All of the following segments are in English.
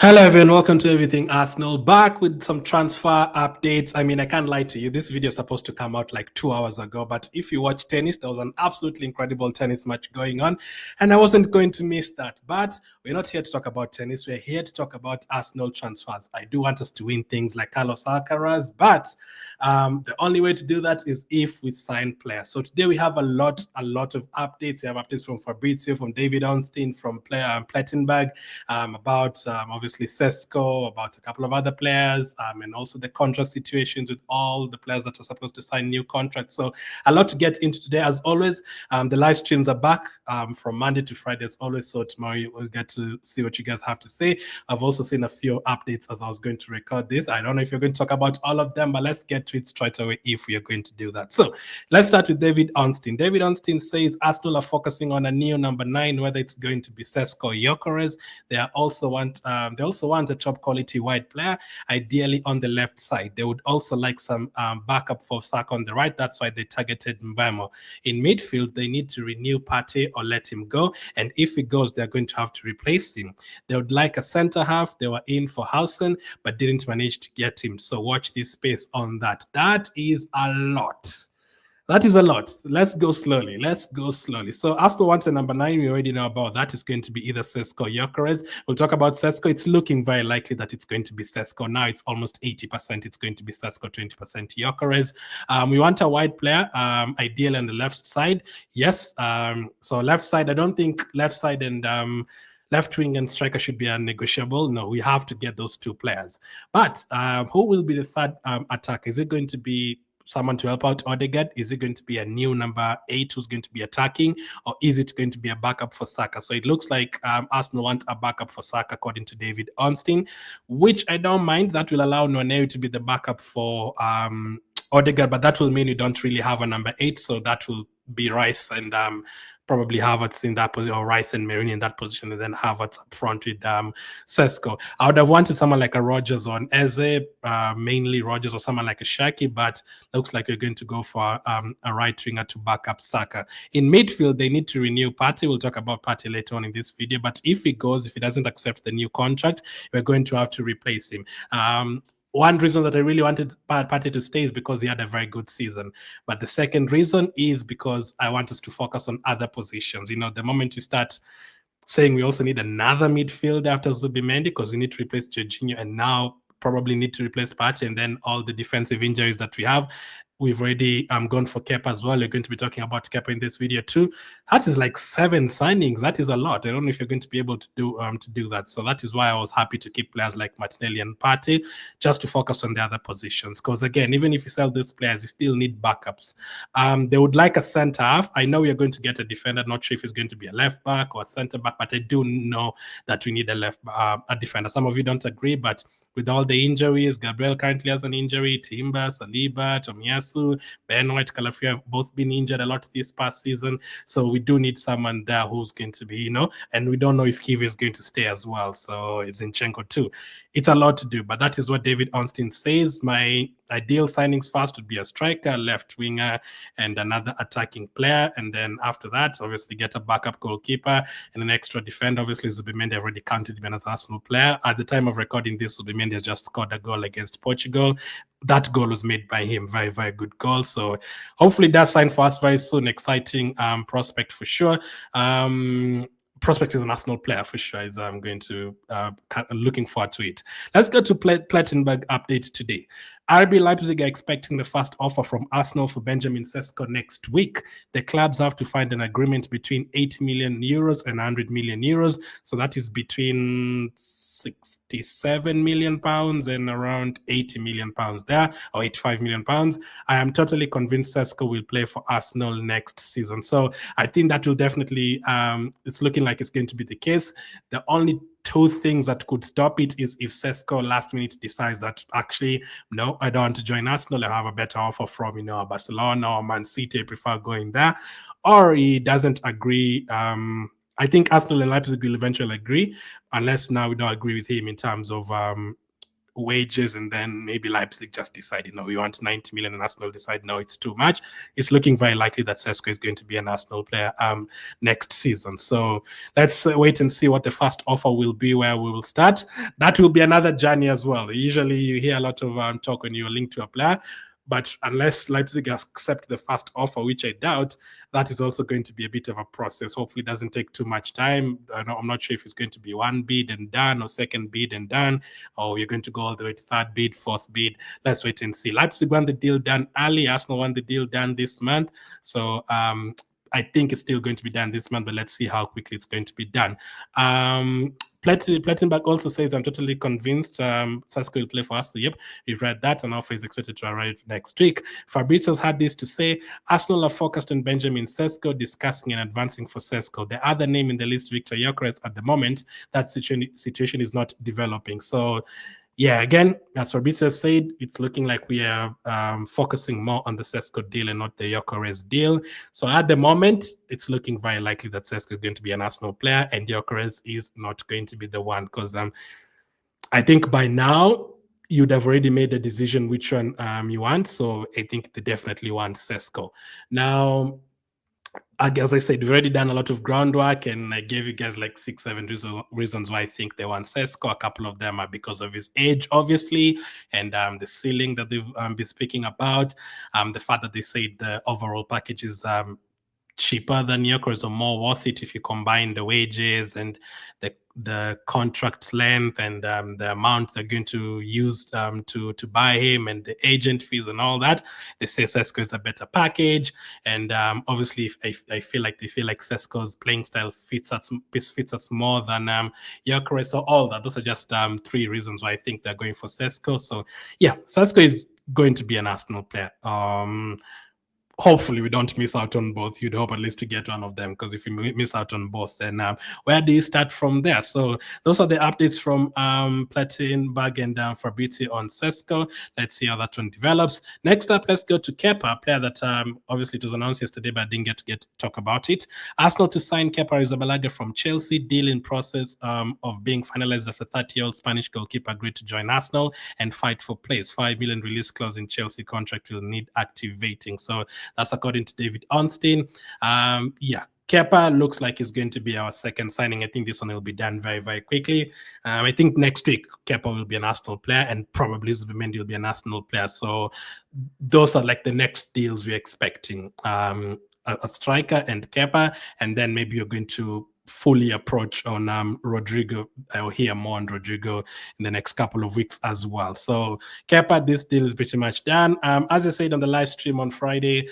Hello everyone, welcome to Everything Arsenal. Back with some transfer updates. I mean, I can't lie to you. This video is supposed to come out like 2 hours ago, but if you watch tennis, there was an absolutely incredible tennis match going on, and I wasn't going to miss that. But we're not here to talk about tennis. We're here to talk about Arsenal transfers. I do want us to win things like Carlos Alcaraz, but the only way to do that is if we sign players. So today we have a lot of updates. We have updates from Fabrizio, from David Ornstein, from Plettenberg, about obviously Sesko, about a couple of other players, and also the contract situations with all the players that are supposed to sign new contracts. So a lot to get into today. As always, the live streams are back from Monday to Friday as always. So tomorrow we'll get to see what you guys have to say. I've also seen a few updates as I was going to record this. I don't know if you're going to talk about all of them, but let's get to it straight away if we are going to do that. So let's start with David Ornstein. David Ornstein says Arsenal are focusing on a new number 9, whether it's going to be Cesc or Gyökeres. They also want a top quality wide player, ideally on the left side. They would also like some backup for Saka on the right. That's why they targeted Mbemo. In midfield, they need to renew Partey or let him go. And if he goes, they're going to have to replace him. They would like a centre half. They were in for Hausen, but didn't manage to get him. So watch this space on that. That is a lot. That is a lot. Let's go slowly. So Arsenal wants a number 9. We already know about that. It's going to be either Sesco or Gyökeres. We'll talk about Sesco. It's looking very likely that it's going to be Sesco. Now it's almost 80%. It's going to be Sesco, 20% Gyökeres. We want a wide player, ideally on the left side. Yes. So left side, I don't think left side and left wing and striker should be unnegotiable. No, we have to get those two players. But who will be the third attacker? Is it going to be someone to help out Odegaard? Is it going to be a new number 8 who's going to be attacking, or is it going to be a backup for Saka? So it looks like Arsenal want a backup for Saka, according to David Ornstein, which I don't mind. That will allow Nwaneri to be the backup for Odegaard, but that will mean you don't really have a number 8, so that will be Rice and probably Havertz in that position, or Rice and Marini in that position, and then Havertz up front with Cesco. I would have wanted someone like a Rodgers or an Eze, mainly Rodgers, or someone like a Shaki, but looks like we're going to go for a right winger to back up Saka. In midfield, they need to renew Partey. We'll talk about Partey later on in this video, but if he doesn't accept the new contract, we're going to have to replace him. One reason that I really wanted Partey to stay is because he had a very good season. But the second reason is because I want us to focus on other positions. You know, the moment you start saying we also need another midfielder after Zubimendi, because we need to replace Jorginho and now probably need to replace Partey, and then all the defensive injuries that we have. We've already gone for Kepa as well. We're going to be talking about Kepa in this video too. That is like 7 signings. That is a lot. I don't know if you're going to be able to do that. So that is why I was happy to keep players like Martinelli and Partey, just to focus on the other positions. Because again, even if you sell these players, you still need backups. They would like a centre half. I know we're going to get a defender. Not sure if it's going to be a left back or a centre back, but I do know that we need a defender. Some of you don't agree, but with all the injuries, Gabriel currently has an injury, Timber, Saliba, Tomiyasu, Ben White, Calafia have both been injured a lot this past season. So we do need someone there who's going to be, and we don't know if Kiwi is going to stay as well. So it's Zinchenko too. It's a lot to do, but that is what David Ornstein says. My ideal signings first would be a striker, left winger, and another attacking player. And then after that, obviously get a backup goalkeeper and an extra defender. Obviously, Zubimendi, I've already counted him as an Arsenal player. At the time of recording this, Zubimendi has just scored a goal against Portugal. That goal was made by him. Very, very good goal. So hopefully that's signed for us very soon. Exciting prospect for sure. Prospect is an Arsenal player for sure. I'm going to looking forward to it. Let's go to Plettenberg update today. RB Leipzig are expecting the first offer from Arsenal for Benjamin Sesko next week. The clubs have to find an agreement between 80 million euros and 100 million euros. So that is between 67 million pounds and around 80 million pounds there, or 85 million pounds. I am totally convinced Sesko will play for Arsenal next season. So I think that will definitely, it's looking like it's going to be the case. The only 2 things that could stop it is if Cesco last minute decides that actually, no, I don't want to join Arsenal. I have a better offer from, Barcelona or Man City. I prefer going there. Or he doesn't agree. I think Arsenal and Leipzig will eventually agree, unless now we don't agree with him in terms of wages, and then maybe Leipzig just decide, we want 90 million, and Arsenal decide, no, it's too much. It's looking very likely that Cesco is going to be an Arsenal player next season. So let's wait and see what the first offer will be, where we will start. That will be another journey as well. Usually you hear a lot of talk when you're linked to a player, but unless Leipzig accept the first offer, which I doubt, that is also going to be a bit of a process. Hopefully it doesn't take too much time. I'm not sure if it's going to be one bid and done, or second bid and done, or you're going to go all the way to third bid, fourth bid. Let's wait and see. Leipzig won the deal done early. Arsenal won the deal done this month. So I think it's still going to be done this month, but let's see how quickly it's going to be done. Plattenberg also says, I'm totally convinced Saliba will play for us. So, yep, we've read that. An offer is expected to arrive next week. Fabrizio's had this to say, Arsenal are focused on Benjamin Cesco, discussing and advancing for Cesco. The other name in the list, Victor Gyökeres, at the moment, that situation is not developing. So, yeah, again, as Fabrizio said, it's looking like we are focusing more on the Cesco deal and not the Gyökeres deal. So at the moment, it's looking very likely that Cesco is going to be an Arsenal player, and Gyökeres is not going to be the one, because I think by now you'd have already made a decision which one you want. So I think they definitely want Cesco. Now, as I said, we've already done a lot of groundwork, and I gave you guys like 6-7 reasons why I think they want Cesco. A couple of them are because of his age, obviously, and the ceiling that they've been speaking about. The fact that they said the overall package is cheaper than Gyökeres, or more worth it if you combine the wages and the contract length and the amount they're going to use to buy him, and the agent fees and all that. They say Cesco is a better package, and obviously I feel like Cesco's playing style fits us more than Gyökeres. So all that, those are just 3 reasons why I think they're going for Cesco. So yeah, Cesco is going to be an Arsenal player. Hopefully we don't miss out on both. You'd hope at least to get one of them, because if you miss out on both, then where do you start from there? So those are the updates from Plattenberg and Fabrizio on Cesco. Let's see how that one develops. Next up, let's go to Kepa, a player that obviously it was announced yesterday, but I didn't get to talk about it. Arsenal to sign Kepa Arrizabalaga from Chelsea. Deal in process of being finalized after 30-year-old Spanish goalkeeper agreed to join Arsenal and fight for place. 5 million release clause in Chelsea contract will need activating. So that's according to David Ornstein. Yeah, Kepa looks like he's going to be our second signing. I think this one will be done very, very quickly. I think next week Kepa will be an Arsenal player, and probably Zubimendi will be an Arsenal player. So those are like the next deals we're expecting. A striker and Kepa, and then maybe you're going to fully approach on Rodrygo. I'll hear more on Rodrygo in the next couple of weeks as well. So Kepa, this deal is pretty much done. As I said on the live stream on Friday,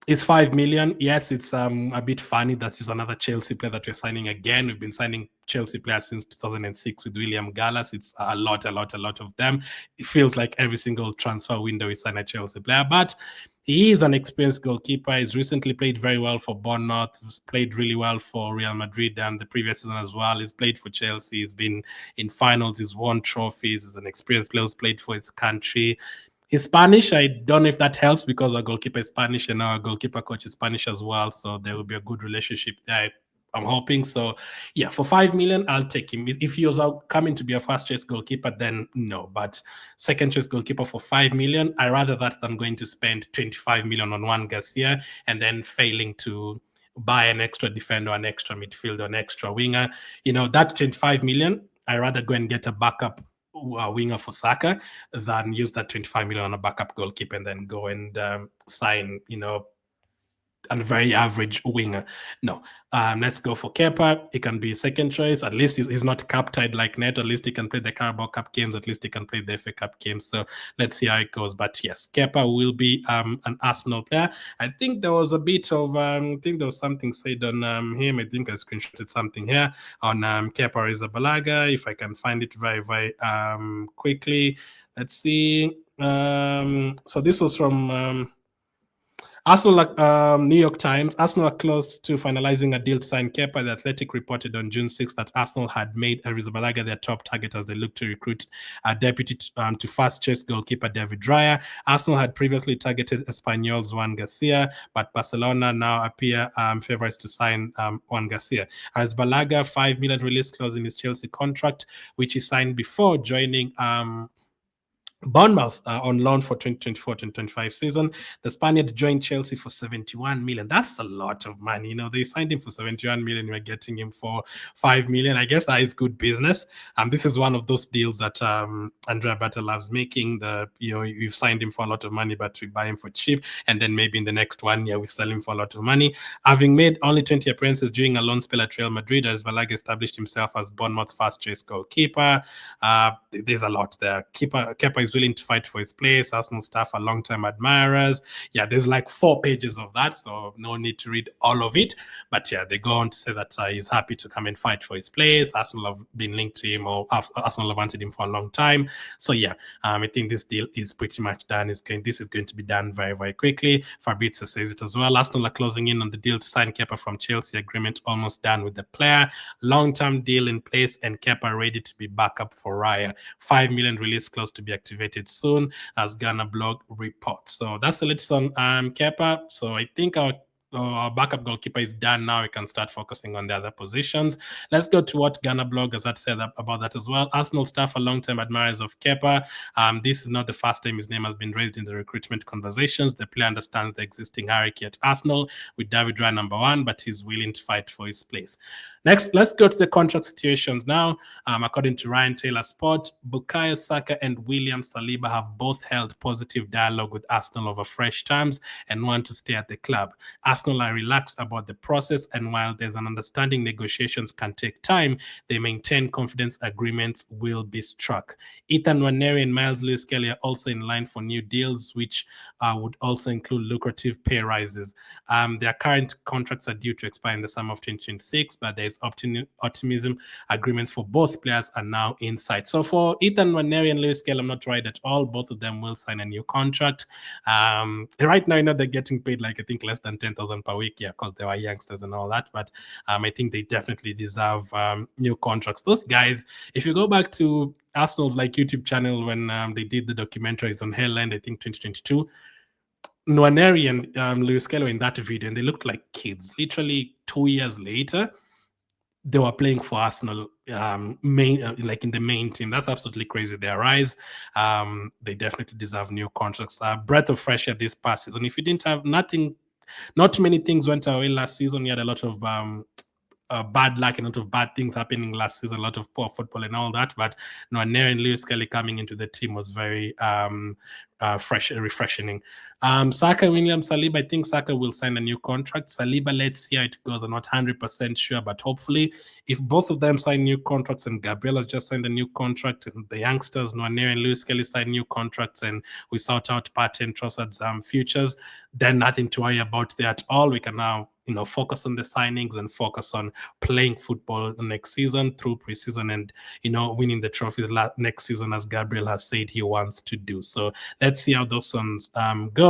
it's 5 million. Yes, it's a bit funny that it's another Chelsea player that we're signing again. We've been signing Chelsea players since 2006 with William Gallas. It's a lot of them. It feels like every single transfer window we sign a Chelsea player, but he is an experienced goalkeeper. He's recently played very well for Bournemouth. He's played really well for Real Madrid and the previous season as well. He's played for Chelsea. He's been in finals. He's won trophies. He's an experienced player who's played for his country. He's Spanish. I don't know if that helps, because our goalkeeper is Spanish and our goalkeeper coach is Spanish as well. So there will be a good relationship there, I'm hoping. So yeah, for 5 million, I'll take him. If he was coming to be a first choice goalkeeper, then no. But second choice goalkeeper for 5 million, I rather that than going to spend 25 million on Juan Garcia and then failing to buy an extra defender, an extra midfielder, an extra winger. That 25 million, I rather go and get a backup winger for Saka than use that 25 million on a backup goalkeeper and then go and sign, a very average winger. No, let's go for Kepa. He can be second choice. At least he's not cap tied like Neto. At least he can play the Carabao Cup games. At least he can play the FA Cup games. So let's see how it goes. But yes, Kepa will be an Arsenal player. I think there was a bit of, I think there was something said on him. I think I screenshotted something here on Kepa Arrizabalaga. If I can find it very, very quickly. Let's see. So this was from Arsenal, New York Times. Arsenal are close to finalizing a deal to sign Kepa. The Athletic reported on June 6th that Arsenal had made Arrizabalaga their top target as they look to recruit a deputy to first choice goalkeeper David Raya. Arsenal had previously targeted Espanyol's Juan Garcia, but Barcelona now appear favorites to sign Juan Garcia. Arrizabalaga, 5 million release clause in his Chelsea contract, which he signed before joining Bournemouth on loan for 2024-2025 season. The Spaniard joined Chelsea for 71 million. That's a lot of money. They signed him for 71 million. We're getting him for 5 million. I guess that is good business. This is one of those deals that Andrea Berta loves making. You've signed him for a lot of money, but we buy him for cheap, and then maybe in the next 1 year we sell him for a lot of money. Having made only 20 appearances during a loan spell at Real Madrid, Arrizabalaga established himself as Bournemouth's first choice goalkeeper. There's a lot there. Kepa is willing to fight for his place. Arsenal staff are long-term admirers. Yeah, there's like 4 pages of that, so no need to read all of it. But yeah, they go on to say that he's happy to come and fight for his place. Arsenal have been linked to him, or Arsenal have wanted him for a long time. So yeah, I think this deal is pretty much done. This is going to be done very, very quickly. Fabrizio says it as well. Arsenal are closing in on the deal to sign Kepa from Chelsea. Agreement almost done with the player. Long-term deal in place, and Kepa ready to be back up for Raya. 5 million release close to be activated soon, as Ghana blog reports. So that's the latest on Kepa. So I think our backup goalkeeper is done now. We can start focusing on the other positions. Let's go to what Ghana blog has said about that as well. Arsenal staff are long-term admirers of Kepa. This is not the first time his name has been raised in the recruitment conversations. The player understands the existing hierarchy at Arsenal, with David Raya number 1, but he's willing to fight for his place. Next, let's go to the contract situations now. According to Ryan Taylor Sport, Bukayo, Saka, and William Saliba have both held positive dialogue with Arsenal over fresh terms and want to stay at the club. Arsenal are relaxed about the process, and while there's an understanding negotiations can take time, they maintain confidence agreements will be struck. Nwaneri and Myles Skelly are also in line for new deals, which would also include lucrative pay rises. Their current contracts are due to expire in the summer of 2026, but there's optimism. Agreements for both players are now in sight. So for Nwaneri and Skelly, I'm not worried at all. Both of them will sign a new contract. Right now, they're getting paid I think less than 10,000 per week, because they were youngsters and all that. But I think they definitely deserve new contracts. Those guys, if you go back to Arsenal's YouTube channel when they did the documentaries on Haaland, I think 2022, Nwaneri and Lewis Kelly were in that video, and they looked like kids. Literally 2 years later, they were playing for Arsenal in the main team. That's absolutely crazy. Their rise, they definitely deserve new contracts. Breath of fresh air this past season. If you didn't have not too many things went our way last season. You had a lot of bad luck and a lot of bad things happening last season, a lot of poor football and all that. But Nwaneri and Lewis Kelly coming into the team was very refreshing. Saka, William Saliba, I think Saka will sign a new contract. Saliba, let's see how it goes. I'm not 100% sure, but hopefully, if both of them sign new contracts, and Gabriel has just signed a new contract, and the youngsters, Nwaneri and Lewis Kelly, sign new contracts, and we sort out Partey and Trossard's futures, then nothing to worry about there at all. We can now focus on the signings and focus on playing football next season through preseason and, winning the trophies next season, as Gabriel has said he wants to do. So let's see how those ones go.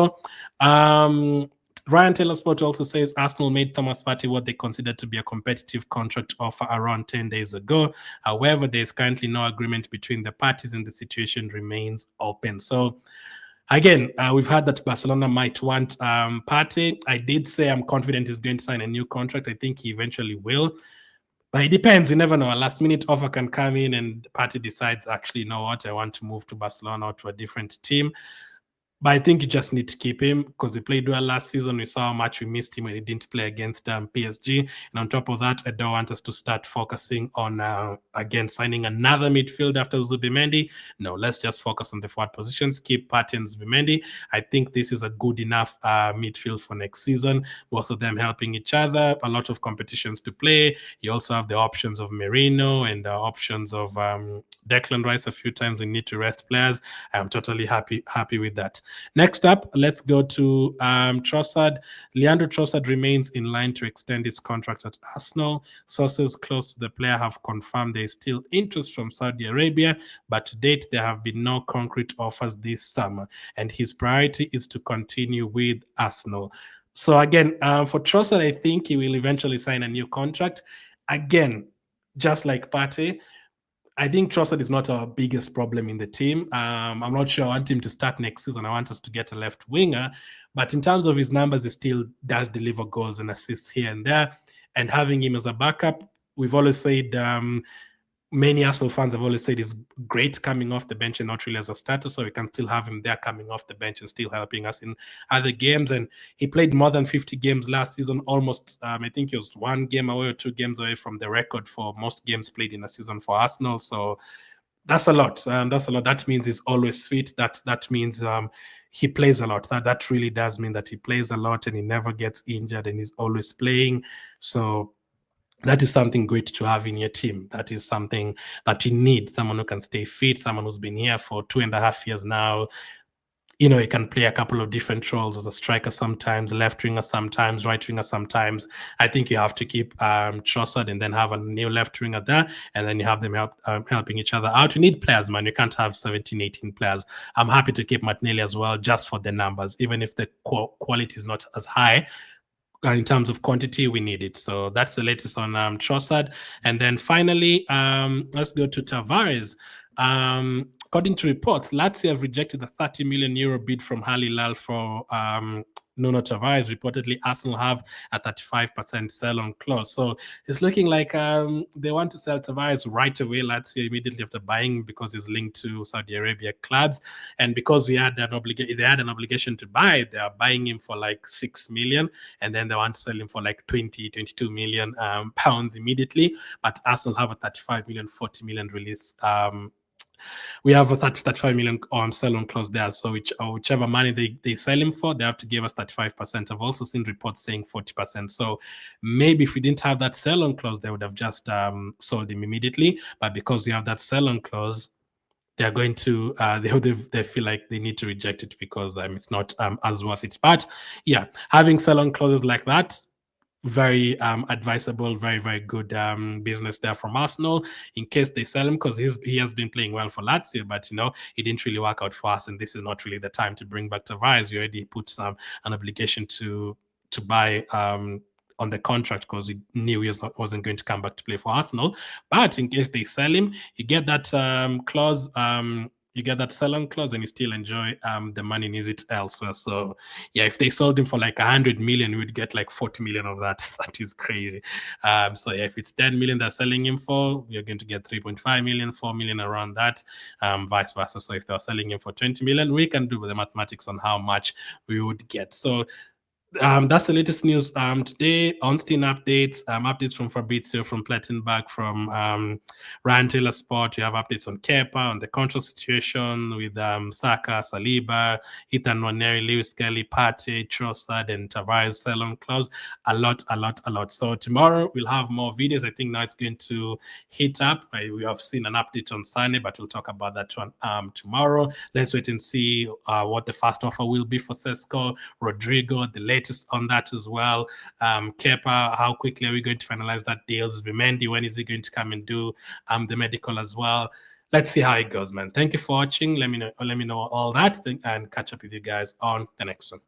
Ryan Taylor Sport also says Arsenal made Thomas Partey what they considered to be a competitive contract offer around 10 days ago. However, there is currently no agreement between the parties, and the situation remains open. So again, we've heard that Barcelona might want Partey. I did say I'm confident he's going to sign a new contract. I think he eventually will. But it depends. You never know. A last-minute offer can come in and Partey decides, actually, you know what, I want to move to Barcelona or to a different team. But I think you just need to keep him because he played well last season. We saw how much we missed him when he didn't play against PSG. And on top of that, I don't want us to start focusing on, again, signing another midfield after Zubimendi. No, let's just focus on the forward positions. Keep Partey and Zubimendi. I think this is a good enough midfield for next season. Both of them helping each other. A lot of competitions to play. You also have the options of Merino and the options of Declan Rice a few times. We need to rest players. I'm totally happy with that. Next up, let's go to Trossard. Leandro Trossard remains in line to extend his contract at Arsenal. Sources close to the player have confirmed there is still interest from Saudi Arabia, but to date, there have been no concrete offers this summer, and his priority is to continue with Arsenal. So again, for Trossard, I think he will eventually sign a new contract. Again, just like Partey, I think Trossard is not our biggest problem in the team. I'm not sure I want him to start next season. I want us to get a left winger. But in terms of his numbers, he still does deliver goals and assists here and there. And having him as a backup, we've always said many Arsenal fans have always said is great coming off the bench and not really as a starter, so we can still have him there coming off the bench and still helping us in other games. And he played more than 50 games last season, almost, I think he was 1 game away or 2 games away from the record for most games played in a season for Arsenal. So that's a lot. That's a lot. That means he's always fit. That means he plays a lot. That really does mean that he plays a lot and he never gets injured and he's always playing. So that is something great to have in your team. That is something that you need. Someone who can stay fit, someone who's been here for 2.5 years now. You know, he can play a couple of different roles as a striker sometimes, left winger sometimes, right winger sometimes. I think you have to keep Trossard and then have a new left winger there, and then you have them helping each other out. You need players, man. You can't have 17, 18 players. I'm happy to keep Martinelli as well, just for the numbers. Even if the quality is not as high, in terms of quantity, we need it. So that's the latest on Trossard. And then finally, let's go to Tavares. According to reports, Lazio have rejected the 30 million euro bid from Al Hilal for Nuno Tavares. Reportedly, Arsenal have a 35% sell-on clause. So it's looking like they want to sell Tavares right away, Lazio, immediately after buying, because he's linked to Saudi Arabia clubs. And because they had an obligation to buy, they are buying him for like 6 million, and then they want to sell him for like 20, 22 million pounds immediately. But Arsenal have a 35 million, 40 million release. We have a 35 million sell-on clause there. So whichever money they sell him for, they have to give us 35%. I've also seen reports saying 40%. So maybe if we didn't have that sell-on clause, they would have just sold him immediately. But because we have that sell-on clause, they're going to they feel like they need to reject it because it's not as worth it. But yeah, having sell-on clauses like that, very advisable, very, very good business there from Arsenal in case they sell him, because he has been playing well for Lazio, but he didn't really work out for us, and this is not really the time to bring back Tavares. You already put an obligation to buy on the contract because we knew he wasn't going to come back to play for Arsenal. But in case they sell him, you get that clause. You get that sell-on clause and you still enjoy the money and use it elsewhere. So yeah, if they sold him for like 100 million, we'd get like 40 million of that. That is crazy. So yeah, if it's 10 million they're selling him for, you're going to get 3.5 million, 4 million around that, vice versa. So if they're selling him for 20 million, we can do the mathematics on how much we would get. So that's the latest news today. On-Steam updates from Fabrizio, from Plettenberg, from Ryan Taylor Sport. You have updates on Kepa, on the contract situation with Saka, Saliba, Ethan Nwaneri, Lewis Skelly, Partey, Trossard, and Tavares sell-on clause. A lot. So tomorrow we'll have more videos. I think now it's going to heat up. We have seen an update on Sunday, but we'll talk about that one tomorrow. Let's wait and see what the first offer will be for Cesco, Rodrygo, the latest on that as well. Kepa, how quickly are we going to finalize that deal? Mendy, when is he going to come and do the medical as well? Let's see how it goes, man. Thank you for watching. Let me know all that, and catch up with you guys on the next one.